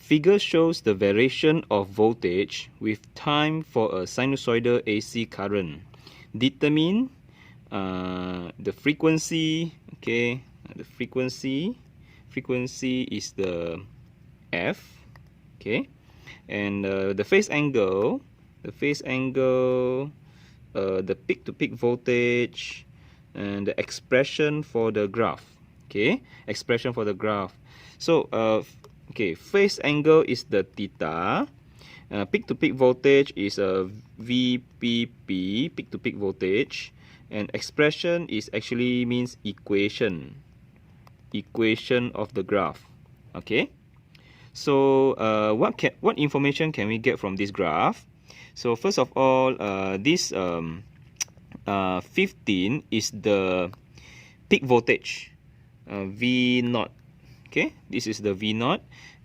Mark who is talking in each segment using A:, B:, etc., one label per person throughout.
A: Figure shows the variation of voltage with time for a sinusoidal AC current. Determine the frequency. Okay, the frequency is the F. Okay, and the phase angle, the peak-to-peak voltage, and the expression for the graph. Okay, expression for the graph. So okay, phase angle is the theta. Peak-to-peak voltage is a VPP, peak-to-peak voltage, and expression is actually means equation of the graph. Okay, so what information can we get from this graph? So first of all, this 15 is the peak voltage, V0. Okay, this is the V0,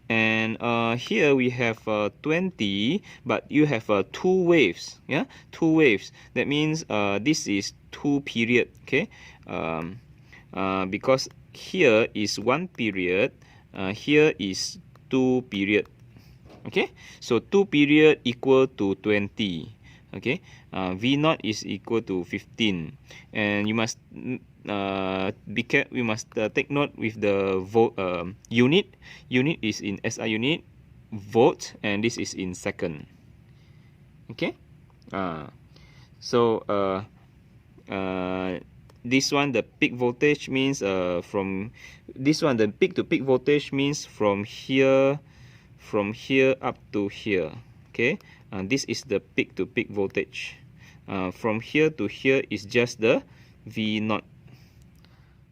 A: and here we have 20, but you have two waves. Yeah, two waves. That means this is two period. Okay, because here is one period, here is two period. Okay, so two period equal to 20. Okay, V0 is equal to 15, and you must we must take note with the unit. Unit is in SI unit, volt, and this is in second. Okay, so this one, the peak voltage means from this one, the peak to peak voltage means from here up to here. Okay, this is the peak to peak voltage. From here to here is just the V0.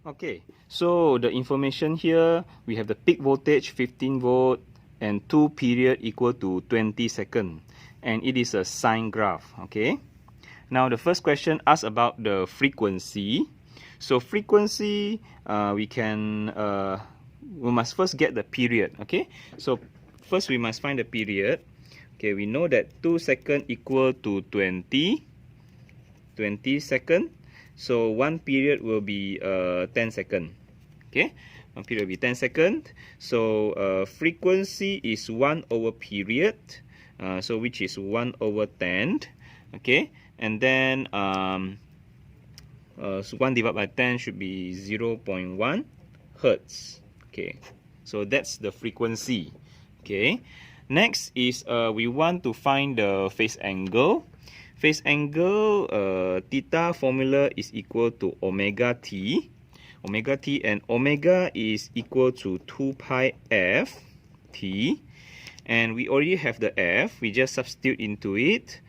A: Okay, so the information here, we have the peak voltage 15 volt and 2 period equal to 20 seconds, and it is a sine graph. Okay, now the first question asks about the frequency. So frequency, we must first get the period. Okay, so first we must find the period. Okay, we know that 2 seconds equal to 20 seconds. So one period will be 10 seconds. Okay, one period will be 10 seconds. So frequency is 1 over period, so which is 1 over 10. Okay, and then so 1 divided by 10 should be 0.1 hertz. Okay, so that's the frequency. Okay, next is we want to find the phase angle. Phase angle, theta formula is equal to omega t, and omega is equal to 2 pi f t, and we already have the f. We just substitute into it,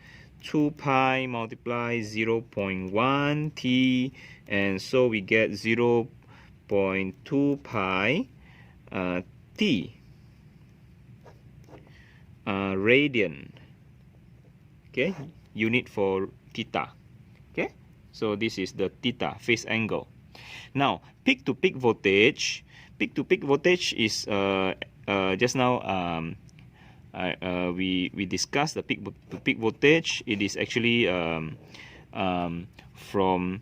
A: 2 pi multiply 0.1 t, and so we get 0.2 pi t radian. Okay, unit for theta. Okay, so this is the theta phase angle. Now peak to peak voltage. Peak to peak voltage is just now we discussed the peak to peak voltage. It is actually from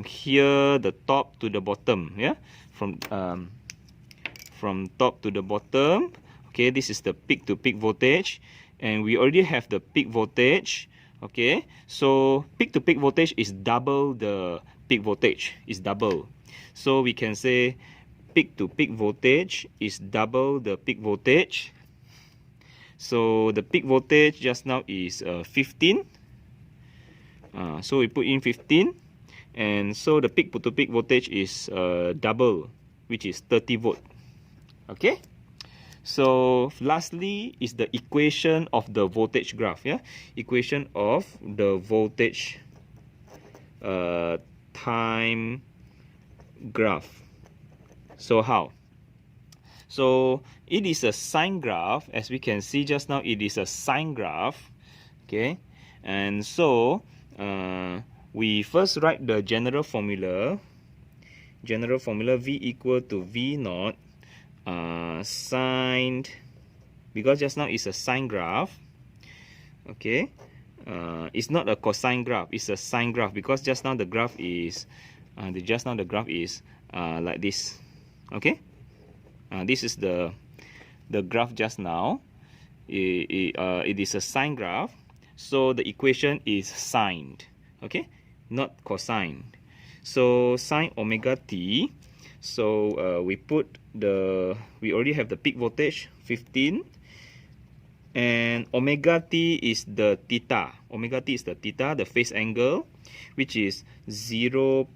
A: here, the top to the bottom. Yeah, from top to the bottom. Okay, this is the peak to peak voltage, and we already have the peak voltage. Okay, so peak to peak voltage is double the peak voltage, is double. So we can say peak to peak voltage is double the peak voltage. So the peak voltage just now is 15. So we put in 15, and so the peak to peak voltage is double, which is 30 volt. Okay. So lastly is the equation of the voltage graph. Yeah, equation of the voltage time graph. So how? So it is a sine graph, as we can see just now. It is a sine graph. Okay, and so we first write the general formula. General formula, V equal to V0 sine, because just now it's a sine graph. Okay, it's not a cosine graph, it's a sine graph, because just now the graph is like this. Okay, this is the the graph just now. It is a sine graph, so the equation is signed, okay, not cosine. So sine omega t. So we already have the peak voltage 15, and omega t is the theta. Omega t is the theta, the phase angle, which is 0.2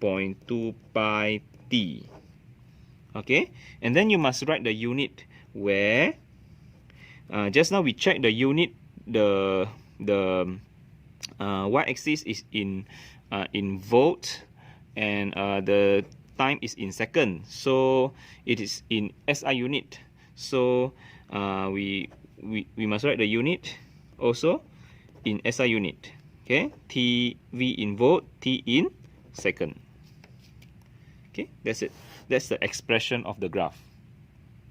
A: pi t. Okay, and then you must write the unit where just now we checked the unit, the y-axis is in volt, and the time is in second, so it is in SI unit. So we must write the unit also in SI unit. Okay, V in volt, T in second. Okay, that's it. That's the expression of the graph.